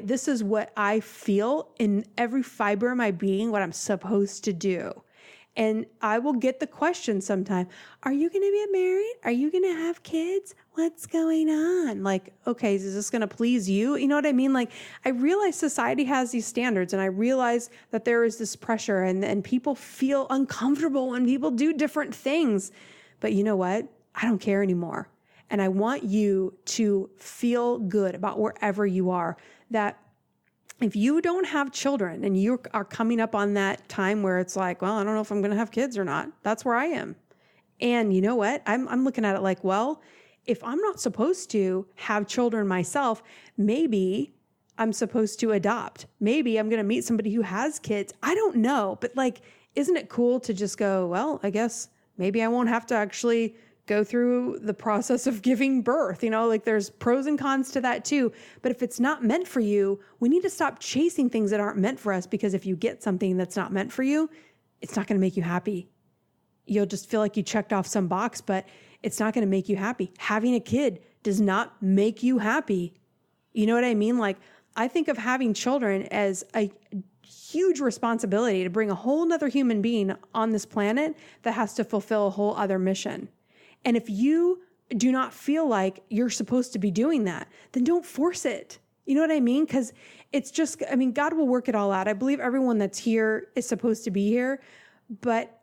this is what I feel in every fiber of my being, what I'm supposed to do. And I will get the question sometime, are you going to get married? Are you going to have kids? What's going on? Like, okay, is this going to please you? You know what I mean? Like, I realize society has these standards and I realize that there is this pressure and people feel uncomfortable when people do different things. But you know what? I don't care anymore. And I want you to feel good about wherever you are, that if you don't have children and you are coming up on that time where it's like, well, I don't know if I'm going to have kids or not. That's where I am. And you know what? I'm looking at it like, well, if I'm not supposed to have children myself, maybe I'm supposed to adopt. Maybe I'm going to meet somebody who has kids. I don't know. But like, isn't it cool to just go, well, I guess maybe I won't have to actually go through the process of giving birth. Like there's pros and cons to that too. But if it's not meant for you, we need to stop chasing things that aren't meant for us, because if you get something that's not meant for you, it's not going to make you happy. You'll just feel like you checked off some box, but it's not going to make you happy. Having a kid does not make you happy. You know what I mean? Like, I think of having children as a huge responsibility to bring a whole nother human being on this planet that has to fulfill a whole other mission. And if you do not feel like you're supposed to be doing that, then don't force it. You know what I mean? Because it's just, God will work it all out. I believe everyone that's here is supposed to be here, but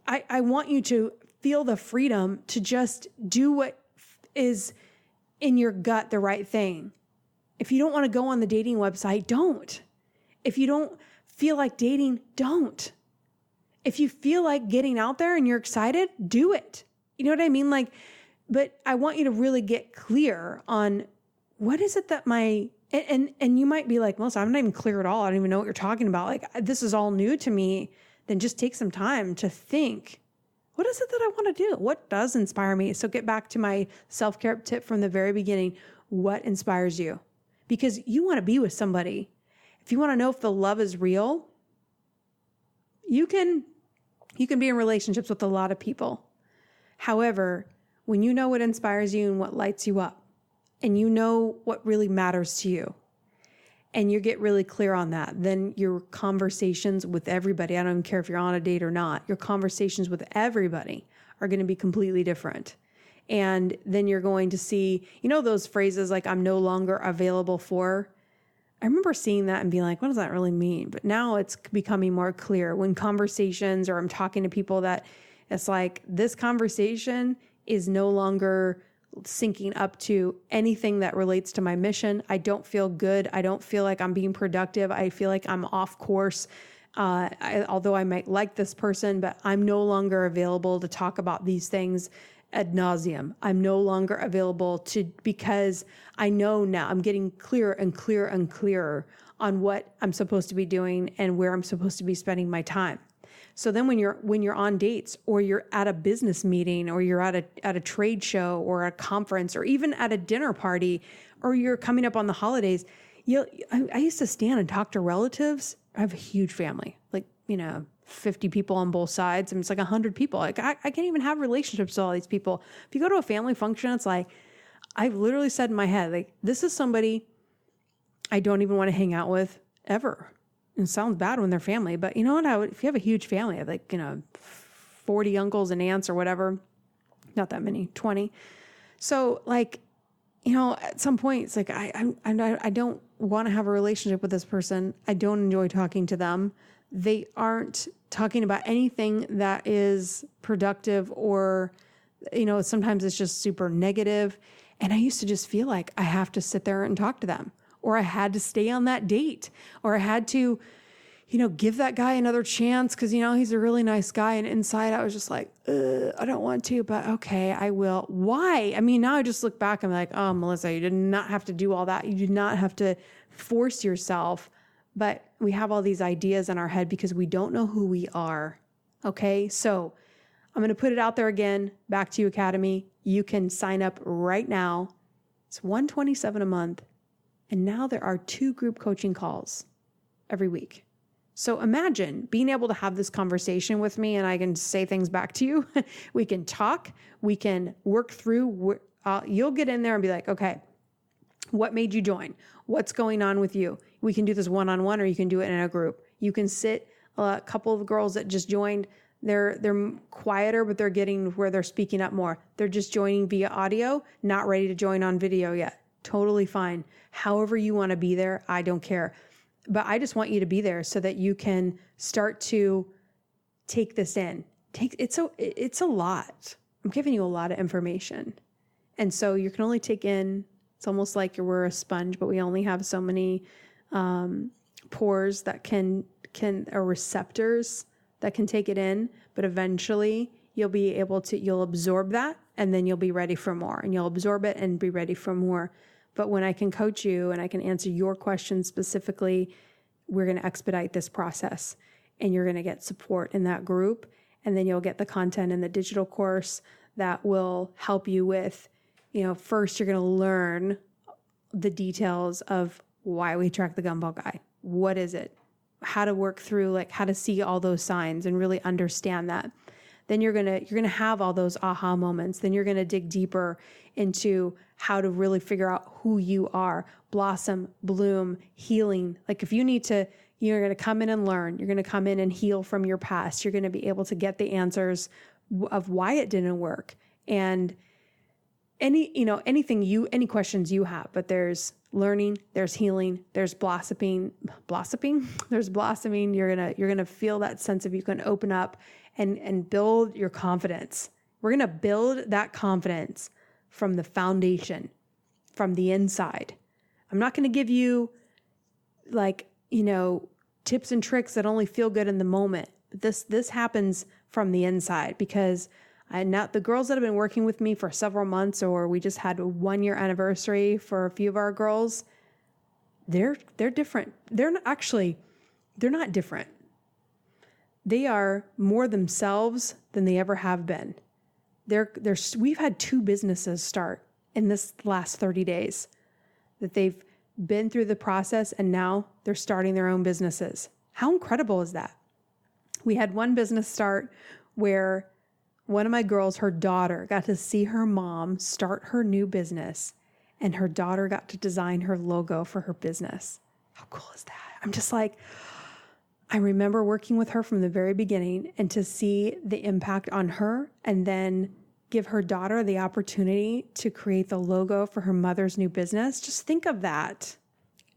I want you to feel the freedom to just do what is in your gut the right thing. If you don't want to go on the dating website, don't. If you don't feel like dating, don't. If you feel like getting out there and you're excited, do it. You know what I mean? Like, but I want you to really get clear on what is it that and you might be like, Melissa, I'm not even clear at all. I don't even know what you're talking about. Like, this is all new to me. Then just take some time to think, what is it that I want to do? What does inspire me? So get back to my self-care tip from the very beginning. What inspires you? Because you want to be with somebody. If you want to know if the love is real, you can be in relationships with a lot of people. However, when you know what inspires you and what lights you up, and you know what really matters to you, and you get really clear on that, then your conversations with everybody, I don't even care if you're on a date or not, your conversations with everybody are going to be completely different. And then you're going to see, those phrases like, I'm no longer available for. I remember seeing that and being like, what does that really mean? But now it's becoming more clear when conversations, or I'm talking to people, that it's like, this conversation is no longer syncing up to anything that relates to my mission. I don't feel good. I don't feel like I'm being productive. I feel like I'm off course. Although I might like this person, but I'm no longer available to talk about these things ad nauseum. I'm no longer available because I know now I'm getting clearer and clearer and clearer on what I'm supposed to be doing and where I'm supposed to be spending my time. So then when you're on dates, or you're at a business meeting, or you're at a trade show or a conference, or even at a dinner party, or you're coming up on the holidays, I used to stand and talk to relatives. I have a huge family, 50 people on both sides. And it's like 100 people. Like I can't even have relationships with all these people. If you go to a family function, it's like, I've literally said in my head, like, this is somebody I don't even want to hang out with ever. It sounds bad when they're family, but you know what? If you have a huge family, I have 40 uncles and aunts or whatever, not that many, 20. So at some point it's like, I don't want to have a relationship with this person. I don't enjoy talking to them. They aren't talking about anything that is productive, or, sometimes it's just super negative. And I used to just feel like I have to sit there and talk to them, or I had to stay on that date, or I had to, give that guy another chance because, he's a really nice guy. And inside I was just like, I don't want to, but okay, I will. Why? I mean, now I just look back and I'm like, oh, Melissa, you did not have to do all that. You did not have to force yourself. But we have all these ideas in our head because we don't know who we are. Okay. So I'm going to put it out there again, Back to You Academy. You can sign up right now. It's $127 a month. And now there are 2 group coaching calls every week. So imagine being able to have this conversation with me, and I can say things back to you. We can talk, we can work through, you'll get in there and be like, okay, what made you join? What's going on with you? We can do this one-on-one, or you can do it in a group. You can sit, a couple of girls that just joined, they're quieter, but they're getting where they're speaking up more. They're just joining via audio, not ready to join on video yet. Totally fine. However you want to be there, I don't care. But I just want you to be there so that you can start to take this in. It's a lot. I'm giving you a lot of information. And so you can only take in, it's almost like we're a sponge, but we only have so many pores that or receptors that can take it in. But eventually you'll absorb that, and then you'll be ready for more, and you'll absorb it and be ready for more. But when I can coach you and I can answer your questions specifically, we're going to expedite this process, and you're going to get support in that group. And then you'll get the content in the digital course that will help you with, first you're going to learn the details of why we track the gumball guy. What is it? How to work through, how to see all those signs and really understand that. Then you're going to have all those aha moments. Then you're going to dig deeper into how to really figure out who you are, blossom, bloom, healing. If you need to, you're going to come in and learn, you're going to come in and heal from your past. You're going to be able to get the answers of why it didn't work. And any questions you have, but there's learning, there's healing, there's blossoming, there's blossoming. You're going to feel that sense of you can open up and build your confidence. We're going to build that confidence from the foundation, from the inside. I'm not going to give you tips and tricks that only feel good in the moment. This happens from the inside because the girls that have been working with me for several months, or we just had a 1-year anniversary for a few of our girls, they're different. They're not different. They are more themselves than they ever have been. We've had 2 businesses start in this last 30 days that they've been through the process, and now they're starting their own businesses. How incredible is that? We had one business start where one of my girls, her daughter, got to see her mom start her new business, and her daughter got to design her logo for her business. How cool is that? I'm just like, I remember working with her from the very beginning, and to see the impact on her and then give her daughter the opportunity to create the logo for her mother's new business. Just think of that.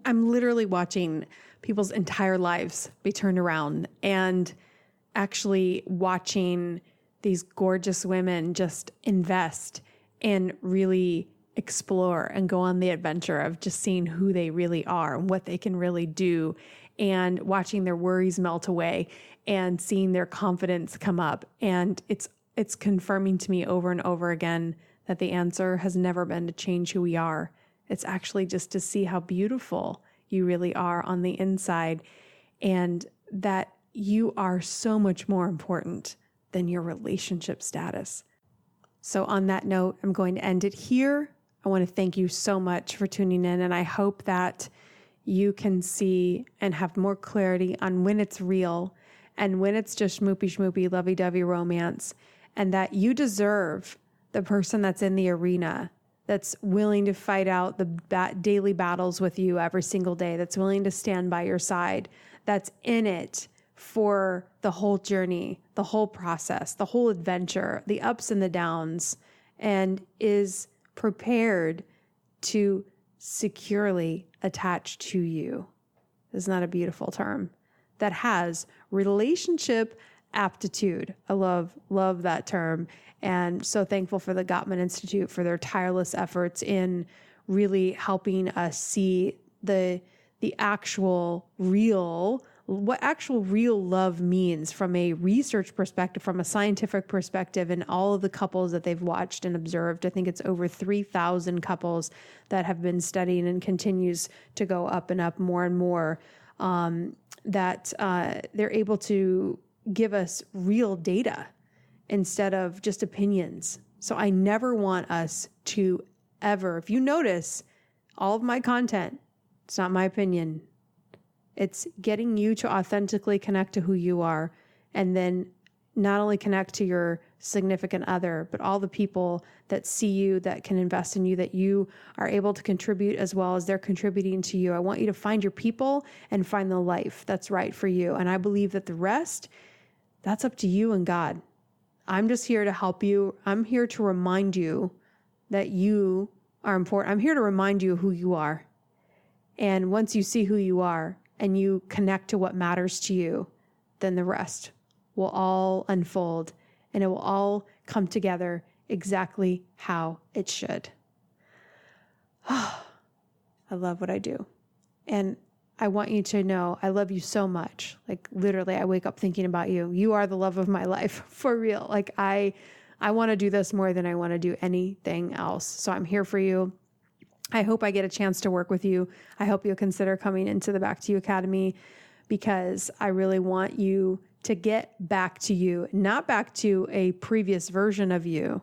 I'm literally watching people's entire lives be turned around, and actually watching these gorgeous women just invest and really explore and go on the adventure of just seeing who they really are and what they can really do, and watching their worries melt away and seeing their confidence come up. And it's confirming to me over and over again that the answer has never been to change who we are. It's actually just to see how beautiful you really are on the inside, and that you are so much more important than your relationship status. So on that note, I'm going to end it here. I want to thank you so much for tuning in, and I hope that you can see and have more clarity on when it's real and when it's just schmoopy, lovey-dovey romance, and that you deserve the person that's in the arena, that's willing to fight out the daily battles with you every single day, that's willing to stand by your side, that's in it for the whole journey, the whole process, the whole adventure, the ups and the downs, and is prepared to securely attach to you. Isn't that a beautiful term? That has relationship aptitude. I love that term. And so thankful for the Gottman Institute for their tireless efforts in really helping us see the actual real, what actual real love means from a research perspective, from a scientific perspective, and all of the couples that they've watched and observed. I think it's over 3,000 couples that have been studied, and continues to go up and up more and more, that they're able to give us real data instead of just opinions. So I never want us to ever, if you notice all of my content, it's not my opinion. It's getting you to authentically connect to who you are, and then not only connect to your significant other, but all the people that see you, that can invest in you, that you are able to contribute as well as they're contributing to you. I want you to find your people and find the life that's right for you. And I believe that the rest, that's up to you and God. I'm just here to help you. I'm here to remind you that you are important. I'm here to remind you who you are. And once you see who you are and you connect to what matters to you, then the rest will all unfold, and it will all come together exactly how it should. I love what I do. And I want you to know I love you so much. Like literally, I wake up thinking about you. You are the love of my life, for real. Like I want to do this more than I want to do anything else. So I'm here for you. I hope I get a chance to work with you. I hope you'll consider coming into the Back to You Academy, because I really want you to get back to you, not back to a previous version of you,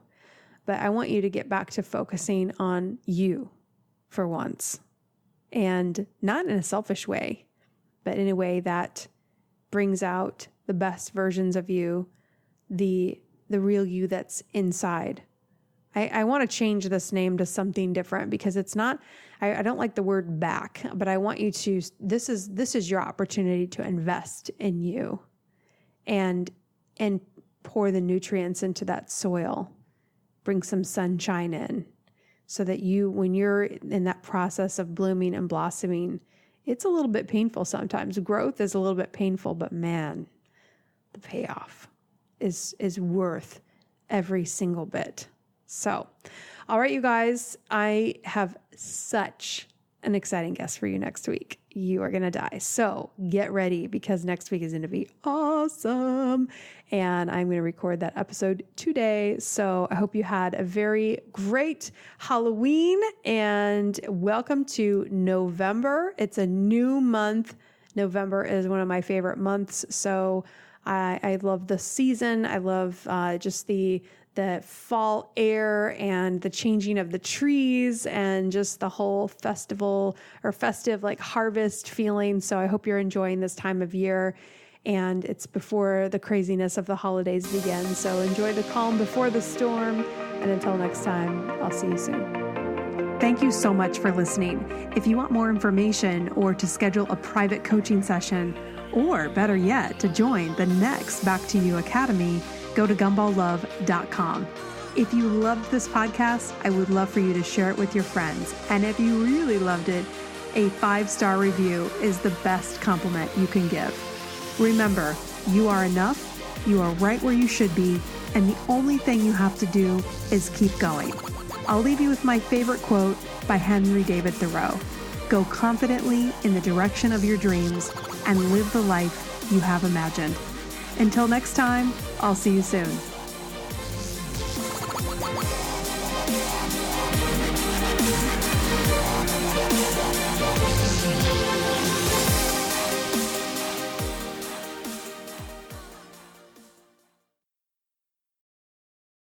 but I want you to get back to focusing on you for once, and not in a selfish way, but in a way that brings out the best versions of you, the real you that's inside. I want to change this name to something different, because it's not, I don't like the word back, but I want you to, this is your opportunity to invest in you and pour the nutrients into that soil, bring some sunshine in, so that you, when you're in that process of blooming and blossoming, it's a little bit painful sometimes. Growth is a little bit painful, but man, the payoff is worth every single bit. So, all right, you guys, I have such an exciting guest for you next week. You are going to die. So get ready because next week is going to be awesome. And I'm going to record that episode today. So I hope you had a very great Halloween and welcome to November. It's a new month. November is one of my favorite months. So I love the season. I love just the fall air and the changing of the trees and just the whole festival or festive like harvest feeling. So I hope you're enjoying this time of year, and it's before the craziness of the holidays begin. So enjoy the calm before the storm. And until next time, I'll see you soon. Thank you so much for listening. If you want more information or to schedule a private coaching session, or better yet, to join the next Back to You Academy, go to gumballlove.com. If you loved this podcast, I would love for you to share it with your friends. And if you really loved it, a 5-star review is the best compliment you can give. Remember, you are enough, you are right where you should be, and the only thing you have to do is keep going. I'll leave you with my favorite quote by Henry David Thoreau. Go confidently in the direction of your dreams and live the life you have imagined. Until next time, I'll see you soon.